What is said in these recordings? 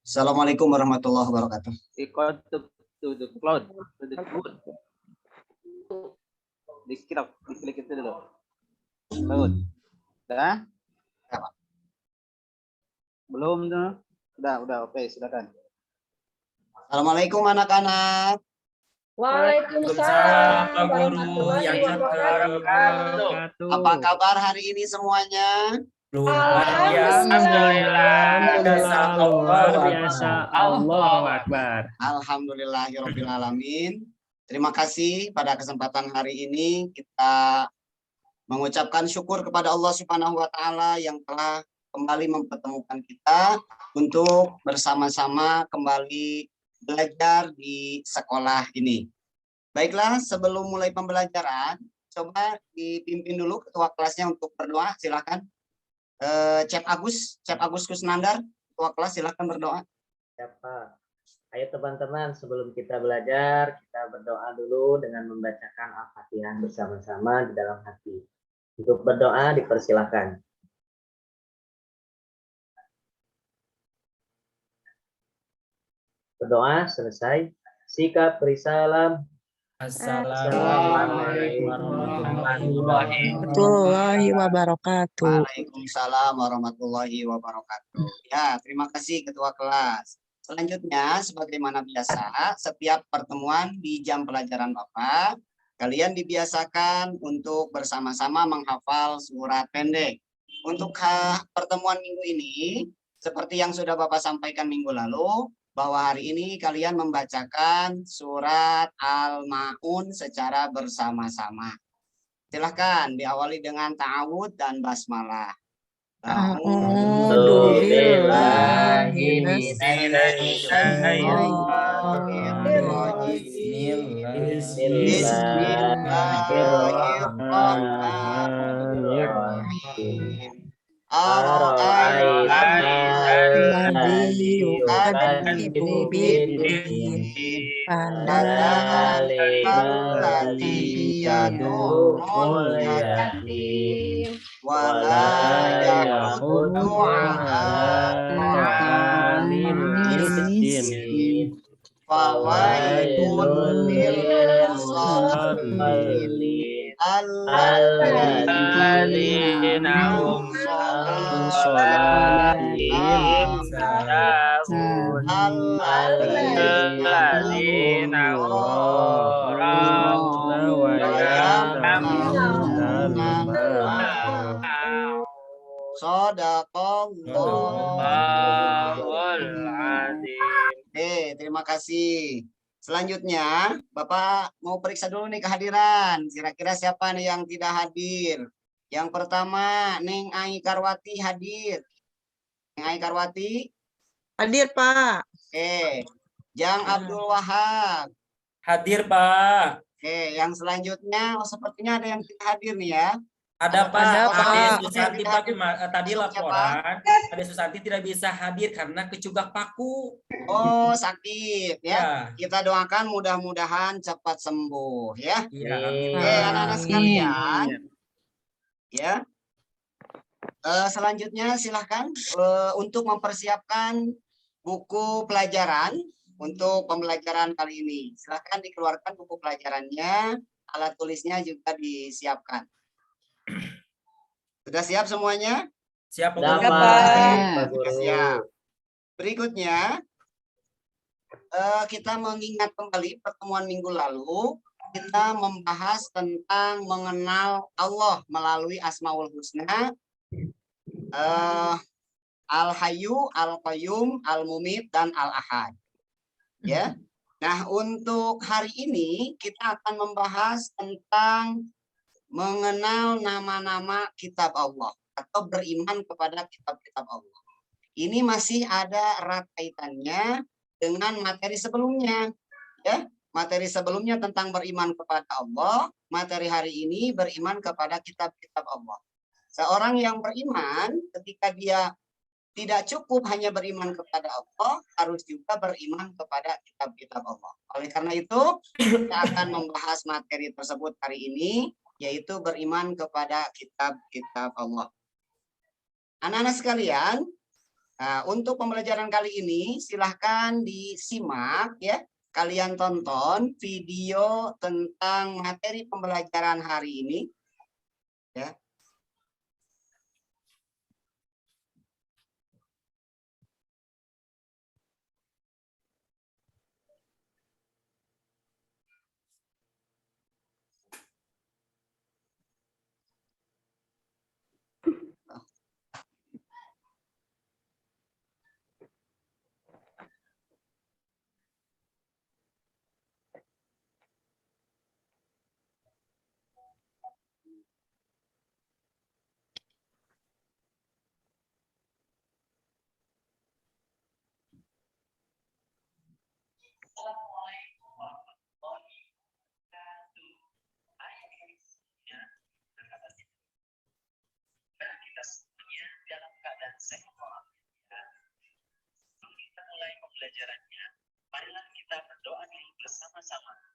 Assalamualaikum warahmatullahi wabarakatuh. Ikut to cloud to the good. Diklik itu dulu. Cloud. Udah? Belum tuh. Udah, oke, silakan. Assalamualaikum anak-anak. Waalaikumsalam Pak Guru warahmatullahi yang wabarakatuh. Apa kabar hari ini semuanya? luar biasa. Alhamdulillah. Luar biasa. Allahu Akbar. Alhamdulillahirobbilalamin. Terima kasih pada kesempatan hari ini kita mengucapkan syukur kepada Allah Subhanahu wa taala yang telah kembali mempertemukan kita untuk bersama-sama kembali belajar di sekolah ini. Baiklah, sebelum mulai pembelajaran, coba dipimpin dulu ketua kelasnya untuk berdoa, silakan. Cep Agus Kusnandar, ketua kelas, silakan berdoa. Siapa? Ayo teman-teman, sebelum kita belajar, kita berdoa dulu dengan membacakan Al-Fatihah bersama-sama di dalam hati. Untuk berdoa dipersilakan. Berdoa selesai. Sikap beri salam. Assalamualaikum warahmatullahi wabarakatuh. Waalaikumsalam warahmatullahi wabarakatuh. Ya, terima kasih ketua kelas. Selanjutnya, sebagaimana biasa, setiap pertemuan di jam pelajaran Bapak, kalian dibiasakan untuk bersama-sama menghafal surat pendek. Untuk pertemuan minggu ini, seperti yang sudah Bapak sampaikan minggu lalu, bahwa hari ini kalian membacakan surat Al-Ma'un secara bersama-sama. Silahkan diawali dengan ta'awud dan basmalah. Bismillahirrahmanirrahim. Terima kasih. Selanjutnya, Bapak mau periksa dulu nih kehadiran. Kira-kira siapa nih yang tidak hadir? Yang pertama, Neng Ai Karwati hadir. Neng Ai Karwati? Hadir, Pak. Oke. Jang Abdul Wahab. Hadir, Pak. Oke, yang selanjutnya, sepertinya ada yang tidak hadir nih ya. Ada Pak. Ade Susanti Pak, tadi laporan. Ade Susanti tidak bisa hadir karena kecugak paku. Oh, sakit ya. Kita doakan mudah-mudahan cepat sembuh ya. Iya. Oke, anak-anak sekalian. Ya. Selanjutnya silahkan untuk mempersiapkan buku pelajaran untuk pembelajaran kali ini. Silahkan dikeluarkan buku pelajarannya, alat tulisnya juga disiapkan. Sudah siap semuanya? Siap, Pak. Siap. Berikutnya, kita mengingat kembali pertemuan minggu lalu, kita membahas tentang mengenal Allah melalui Asmaul Husna, Al-Hayyu, Al-Qayyum, Al-Mumit, dan Al-Ahad. Ya. Nah, untuk hari ini kita akan membahas tentang mengenal nama-nama kitab Allah atau beriman kepada kitab-kitab Allah. Ini masih ada erat kaitannya dengan materi sebelumnya. Ya, materi sebelumnya tentang beriman kepada Allah, materi hari ini beriman kepada kitab-kitab Allah. Seorang yang beriman ketika dia tidak cukup hanya beriman kepada Allah, harus juga beriman kepada kitab-kitab Allah. Oleh karena itu, kita akan membahas materi tersebut hari ini, yaitu beriman kepada kitab-kitab Allah. Anak-anak sekalian, untuk pembelajaran kali ini silahkan disimak ya. Kalian tonton video tentang materi pembelajaran hari ini. Ya.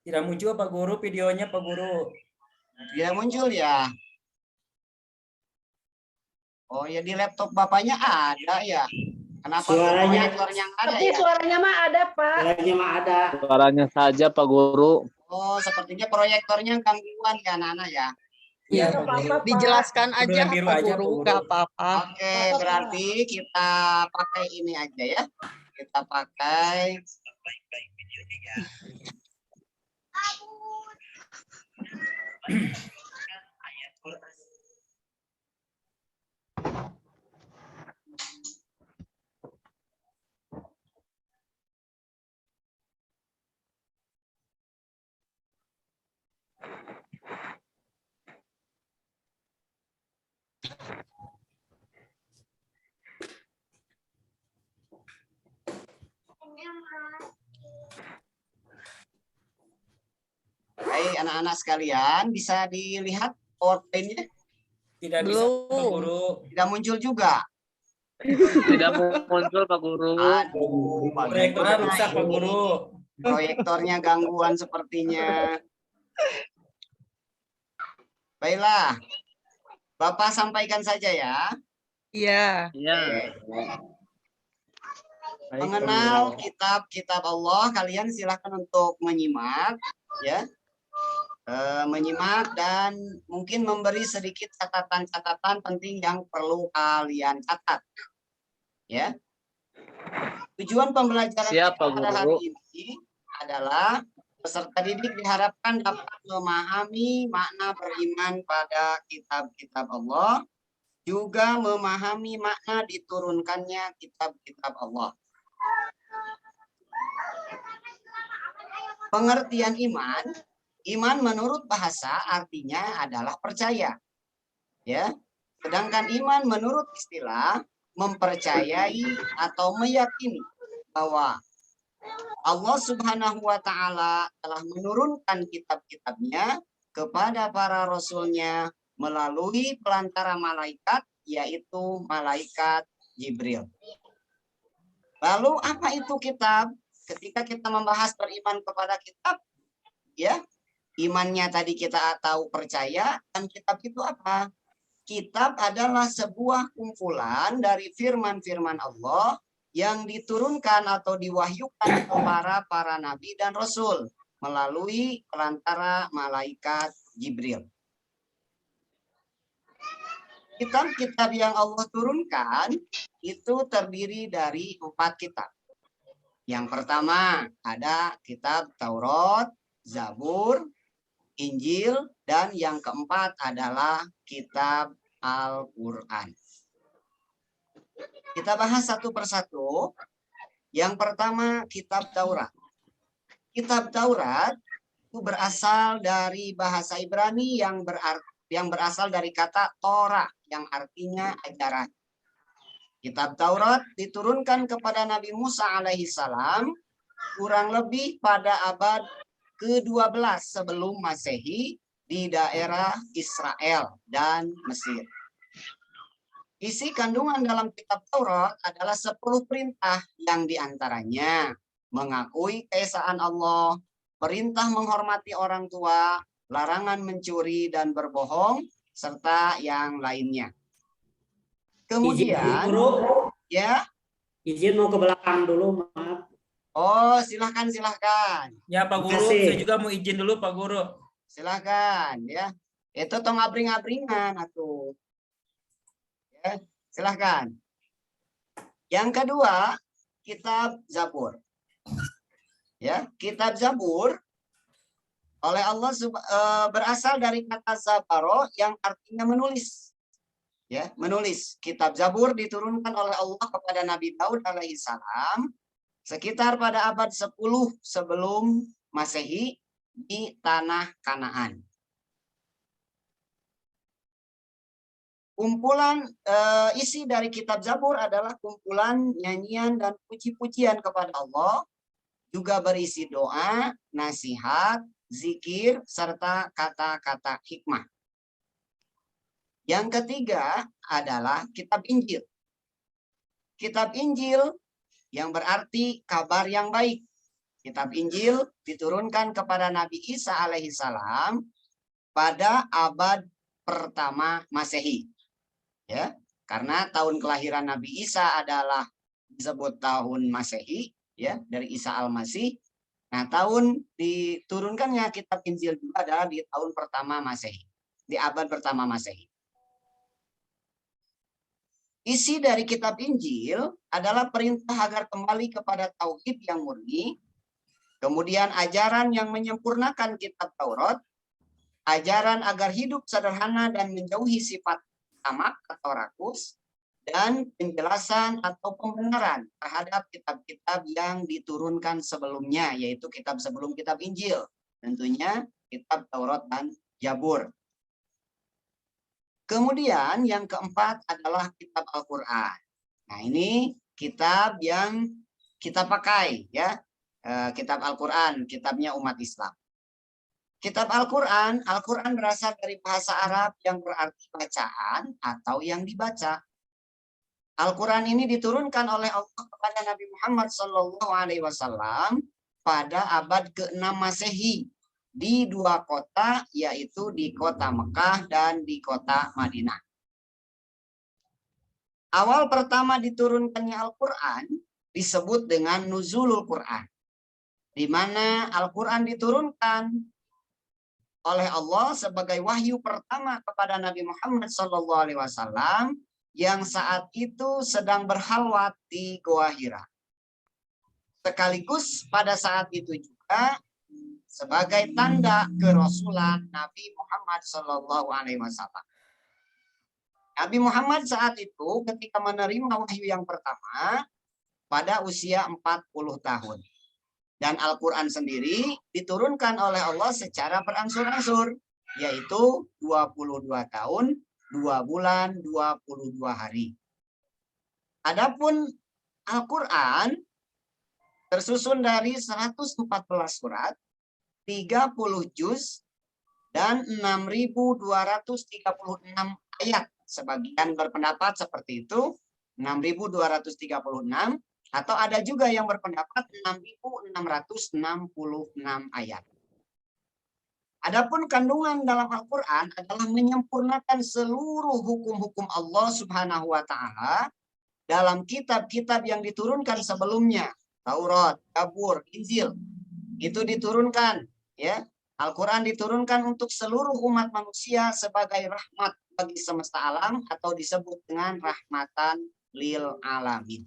Tidak muncul Pak Guru videonya Pak Guru. Tidak muncul ya. Oh ya, di laptop Bapaknya ada ya. Kenapa proyektornya nggak ada Tapi ya? suaranya mah ada, Pak. Suaranya saja Pak Guru. Oh, sepertinya proyektornya gangguan ya anak-anak ya. Iya Iya, Pak Guru. Dijelaskan aja Dengan biru Pak aja, Guru, Pak Guru. nggak apa-apa. Oke, berarti kita pakai ini aja ya. Kita pakai Baik, anak-anak sekalian, bisa dilihat PowerPoint-nya? Tidak bisa Pak Belum. Guru. Tidak muncul juga. Tidak muncul Pak Guru. Aduh, Proyektornya bagaimana rusak Pak ini? Guru. Proyektornya gangguan sepertinya. Baiklah, Bapak sampaikan saja ya. Iya. Iya. Mengenal kitab-kitab Allah, kalian silahkan untuk menyimak, ya. Menyimak dan mungkin memberi sedikit catatan-catatan penting yang perlu kalian catat, ya. Tujuan pembelajaran Siap, kita Pak pada Guru. hari ini adalah peserta didik diharapkan dapat memahami makna beriman pada kitab-kitab Allah, juga memahami makna diturunkannya kitab-kitab Allah. Pengertian iman, iman menurut bahasa artinya adalah percaya. Ya. Sedangkan iman menurut istilah mempercayai atau meyakini bahwa Allah Subhanahu wa taala telah menurunkan kitab-kitabnya kepada para rasulnya melalui pelantara malaikat, yaitu malaikat Jibril. Lalu apa itu kitab? Ketika kita membahas beriman kepada kitab, ya, imannya tadi kita tahu percaya, dan kitab itu apa? Kitab adalah sebuah kumpulan dari firman-firman Allah yang diturunkan atau diwahyukan kepada para nabi dan rasul melalui pelantara malaikat Jibril. Kitab-kitab yang Allah turunkan itu terdiri dari 4 kitab. Yang pertama ada kitab Taurat, Zabur, Injil, dan yang keempat adalah kitab Al-Quran. Kita bahas satu persatu. Yang pertama kitab Taurat. Kitab Taurat itu berasal dari bahasa Ibrani yang berasal dari kata Torah yang artinya ajaran. Kitab Taurat diturunkan kepada Nabi Musa alaihissalam kurang lebih pada abad ke-12 sebelum Masehi di daerah Israel dan Mesir. Isi kandungan dalam kitab Taurat adalah 10 perintah yang diantaranya mengakui keesaan Allah, perintah menghormati orang tua, larangan mencuri dan berbohong, serta yang lainnya. Kemudian Guru, ya, izin mau ke belakang dulu, maaf. oh silahkan silahkan Ya Pak Guru, Makasih. saya juga mau izin dulu Pak Guru. silahkan ya. Itu tong abring-abringan atuh. Ya, silahkan. Yang kedua, kitab Zabur. Ya, kitab Zabur oleh Allah berasal dari kata zabaro yang artinya menulis. Ya, menulis. Kitab Zabur diturunkan oleh Allah kepada Nabi Daud alaihi salam sekitar pada abad 10 sebelum Masehi di tanah Kanaan. Kumpulan isi dari kitab Zabur adalah kumpulan nyanyian dan puji-pujian kepada Allah, juga berisi doa, nasihat, zikir, serta kata-kata hikmah. Yang ketiga adalah kitab Injil. Kitab Injil yang berarti kabar yang baik. Kitab Injil diturunkan kepada Nabi Isa alaihi salam pada abad pertama Masehi. Ya, karena tahun kelahiran Nabi Isa adalah disebut tahun Masehi, ya, dari Isa Al-Masih. Nah, tahun diturunkannya kitab Injil juga adalah di tahun pertama Masehi, di abad pertama Masehi. Isi dari kitab Injil adalah perintah agar kembali kepada tauhid yang murni, kemudian ajaran yang menyempurnakan kitab Taurat, ajaran agar hidup sederhana dan menjauhi sifat tamak atau rakus, dan penjelasan atau pembenaran terhadap kitab-kitab yang diturunkan sebelumnya, yaitu kitab sebelum kitab Injil, tentunya kitab Taurat dan Zabur. Kemudian yang keempat adalah kitab Al-Quran. Nah, ini kitab yang kita pakai, ya, kitab Al-Quran, kitabnya umat Islam. Kitab Al-Quran, Al-Quran berasal dari bahasa Arab yang berarti bacaan atau yang dibaca. Al-Quran ini diturunkan oleh Allah kepada Nabi Muhammad SAW pada abad ke-6 Masehi di dua kota, yaitu di kota Mekah dan di kota Madinah. Awal pertama diturunkannya Al-Quran disebut dengan Nuzulul Quran, di mana Al-Quran diturunkan oleh Allah sebagai wahyu pertama kepada Nabi Muhammad SAW yang saat itu sedang berhalwat di Goa Hira. Sekaligus pada saat itu juga sebagai tanda kerasulan Nabi Muhammad SAW. Nabi Muhammad saat itu ketika menerima wahyu yang pertama pada usia 40 tahun. Dan Al-Quran sendiri diturunkan oleh Allah secara berangsur-angsur, yaitu 22 tahun, 2 bulan, 22 hari. Adapun Al-Quran tersusun dari 114 surat, 30 juz, dan 6.236 ayat. Sebagian berpendapat seperti itu, 6.236, atau ada juga yang berpendapat 6.666 ayat. Adapun kandungan dalam Al-Quran adalah menyempurnakan seluruh hukum-hukum Allah Subhanahu wa Ta'ala dalam kitab-kitab yang diturunkan sebelumnya, Taurat, Zabur, Injil. Itu diturunkan, ya. Al-Quran diturunkan untuk seluruh umat manusia sebagai rahmat bagi semesta alam atau disebut dengan rahmatan lil alamin.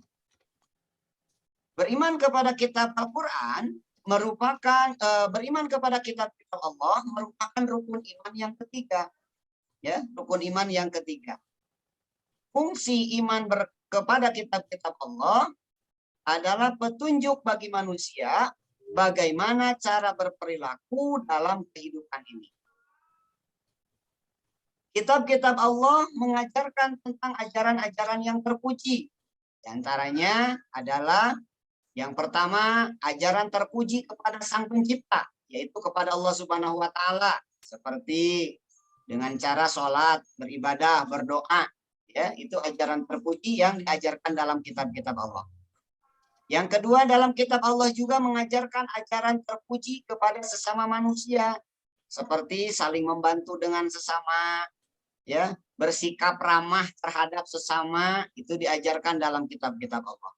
Beriman kepada kitab Al-Quran merupakan beriman kepada kitab-kitab Allah merupakan rukun iman yang ketiga, ya, rukun iman yang ketiga. Fungsi iman kepada kitab-kitab Allah adalah petunjuk bagi manusia bagaimana cara berperilaku dalam kehidupan ini. Kitab-kitab Allah mengajarkan tentang ajaran-ajaran yang terpuji. Di antaranya adalah yang pertama, ajaran terpuji kepada Sang Pencipta, yaitu kepada Allah Subhanahu wa Ta'ala, seperti dengan cara sholat, beribadah, berdoa, ya, itu ajaran terpuji yang diajarkan dalam kitab-kitab Allah. Yang kedua, dalam kitab Allah juga mengajarkan ajaran terpuji kepada sesama manusia, seperti saling membantu dengan sesama, ya, bersikap ramah terhadap sesama itu diajarkan dalam kitab-kitab Allah.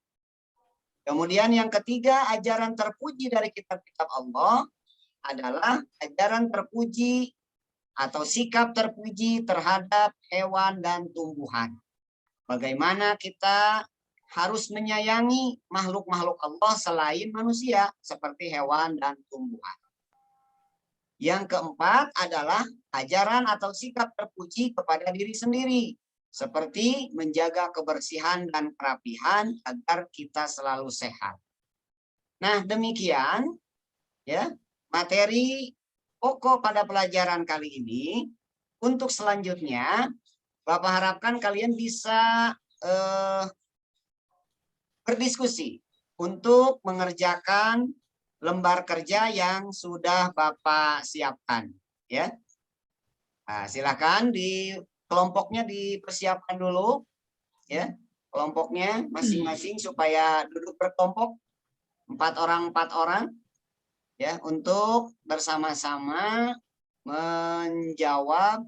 Kemudian yang ketiga, ajaran terpuji dari kitab-kitab Allah adalah ajaran terpuji atau sikap terpuji terhadap hewan dan tumbuhan. Bagaimana kita harus menyayangi makhluk-makhluk Allah selain manusia, seperti hewan dan tumbuhan. Yang keempat adalah ajaran atau sikap terpuji kepada diri sendiri, seperti menjaga kebersihan dan kerapihan agar kita selalu sehat. Nah, demikian ya materi pokok pada pelajaran kali ini. Untuk selanjutnya, Bapak harapkan kalian bisa berdiskusi untuk mengerjakan lembar kerja yang sudah Bapak siapkan, ya. Nah, silakan di kelompoknya dipersiapkan dulu, ya. Kelompoknya masing-masing supaya duduk berkelompok 4 orang, ya, untuk bersama-sama menjawab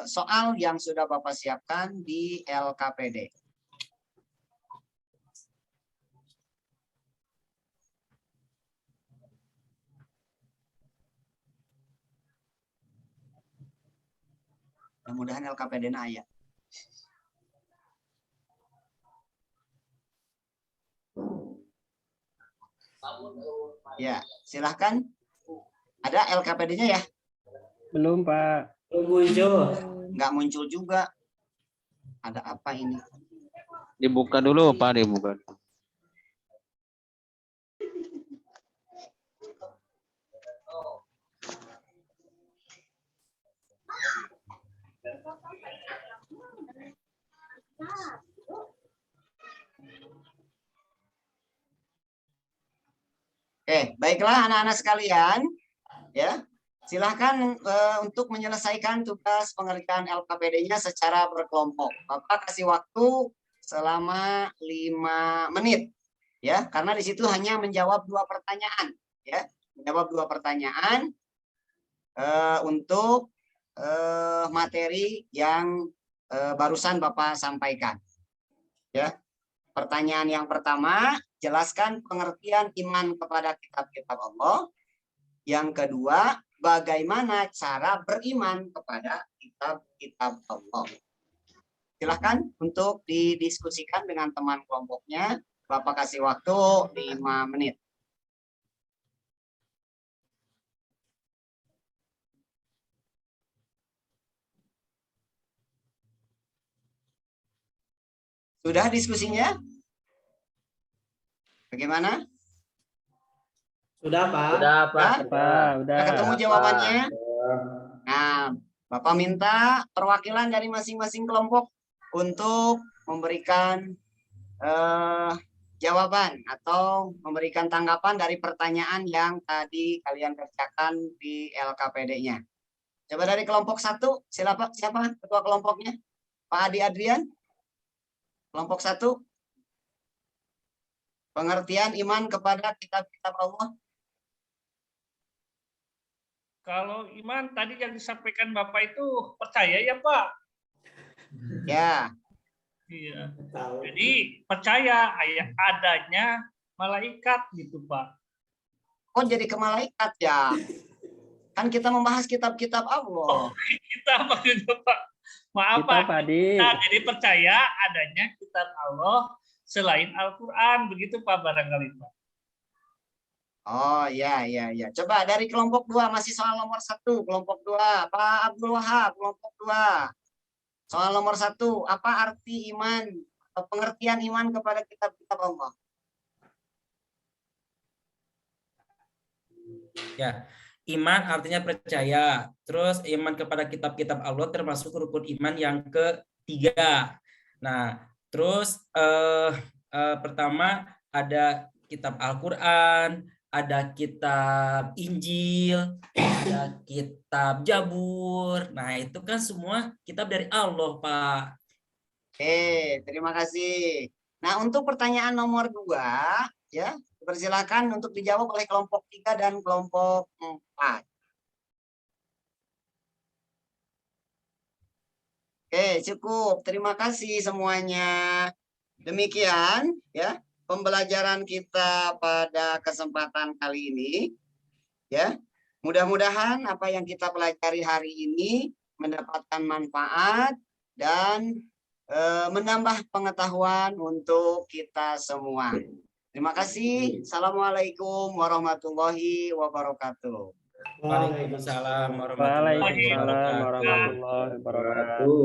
soal yang sudah Bapak siapkan di LKPD. Mudah-mudahan LKPD naya. Ya, silahkan. Ada LKPD-nya ya? Belum, Pak. Belum muncul. Nggak muncul juga. Ada apa ini? Dibuka dulu, Pak, dibuka. Oke, baiklah anak-anak sekalian, ya. Silahkan untuk menyelesaikan tugas pengerjaan LKPD-nya secara berkelompok. Bapak kasih waktu selama 5 menit, ya, karena di situ hanya menjawab 2 pertanyaan, ya, menjawab 2 pertanyaan untuk materi yang barusan Bapak sampaikan, ya. Pertanyaan yang pertama, jelaskan pengertian iman kepada kitab-kitab Allah. Yang kedua, bagaimana cara beriman kepada kitab-kitab Allah. Silahkan untuk didiskusikan dengan teman kelompoknya. Bapak kasih waktu 5 menit. Sudah diskusinya? Bagaimana? Sudah, Pak. Sudah, Pak. Udah ketemu jawabannya? Nah, Bapak minta perwakilan dari masing-masing kelompok untuk memberikan jawaban atau memberikan tanggapan dari pertanyaan yang tadi kalian kerjakan di LKPD-nya. Coba dari kelompok 1, siapa ketua kelompoknya? Pak Adi Adrian? Kelompok 1. Pengertian iman kepada kitab-kitab Allah. Kalau iman tadi yang disampaikan Bapak itu percaya ya Pak? Ya. Iya. Jadi percaya adanya malaikat gitu Pak. Oh jadi ke malaikat ya? Kan kita membahas kitab-kitab Allah. Oh, kita maksudnya Pak. Maaf Pak. Nah, jadi percaya adanya kitab Allah selain Al-Quran, begitu Pak barangkali Pak. Oh ya. Coba dari kelompok 2 masih soal nomor 1, kelompok 2, Pak Abdul Wahab, kelompok 2. Soal nomor 1, apa arti iman atau pengertian iman kepada kitab-kitab Allah? Ya, iman artinya percaya. Terus iman kepada kitab-kitab Allah termasuk rukun iman yang ketiga. Nah, terus pertama ada kitab Al-Quran, ada kitab Injil, ada kitab Jabur. Nah, itu kan semua kitab dari Allah, Pak. Oke, terima kasih. Nah, untuk pertanyaan nomor 2, ya, persilakan untuk dijawab oleh kelompok 3 dan kelompok 4. Oke, cukup. Terima kasih semuanya. Demikian ya pembelajaran kita pada kesempatan kali ini. Ya, mudah-mudahan apa yang kita pelajari hari ini mendapatkan manfaat dan menambah pengetahuan untuk kita semua. Terima kasih. Assalamualaikum warahmatullahi wabarakatuh. Waalaikumsalam warahmatullahi wabarakatuh. warahmatullahi wabarakatuh.